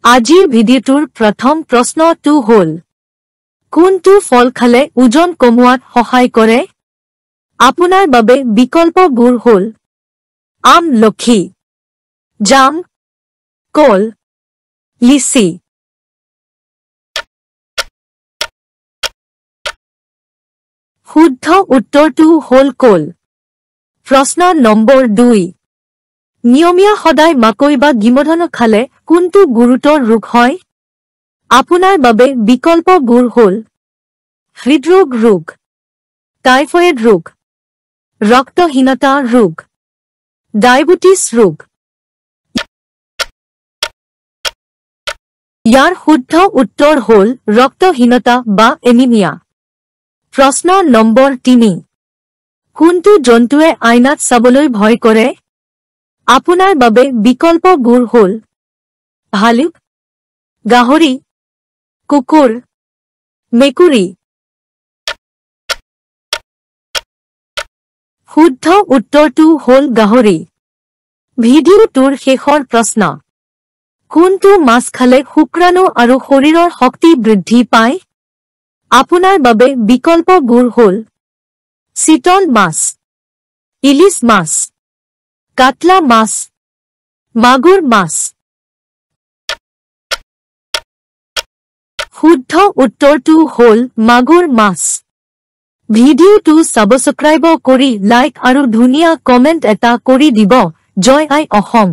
আজিৰ ভিডিঅ'টোৰ প্ৰথম প্ৰশ্নটো হ'ল কোনটো ফল খালে ওজন কমোৱাত সহায় কৰে? আপোনাৰ বাবে বিকল্পবোৰ হ'ল আমলখি, জাম, কল, লিচি। শুদ্ধ উত্তৰটো হ'ল কল। প্ৰশ্ন নম্বৰ 2। নিয়মীয়া সদায় মাকৈ বা গিমধন খালে কোনটো গুৰুতৰ ৰোগ হয়? আপোনাৰ বাবে বিকল্পবোৰ হ'ল হৃদৰোগ ৰোগ, টাইফয়েড ৰোগ, ৰক্তহীনতা ৰোগ, ডায়েবেটিছ ৰোগ। ইয়াৰ শুদ্ধ উত্তৰ হ'ল ৰক্তহীনতা বা এনিমিয়া। প্ৰশ্ন নম্বৰ 3। কোনটো জন্তুৱে আইনাত চাবলৈ ভয় কৰে? আপোনাৰ বাবে বিকল্পবোৰ হ'ল ভালুক, গাহৰি, কুকুৰ, মেকুৰী। শুদ্ধ উত্তৰটো হ'ল গাহৰি। ভিডিঅ'টোৰ শেষৰ প্ৰশ্ন। কোনটো মাছ খালে শুক্ৰাণু আৰু শৰীৰৰ শক্তি বৃদ্ধি পায়? আপোনাৰ বাবে বিকল্পবোৰ হ'ল চিতল মাছ, ইলিছ মাছ, কাটলা মাছ, মাগুৰ মাছ। শুদ্ধ উত্তৰটো হ'ল মাগুৰ মাছ। ভিডিঅ'টো ছাবস্ক্ৰাইব কৰি লাইক আৰু ধুনীয়া কমেণ্ট এটা কৰি দিব। জয় আই অসম।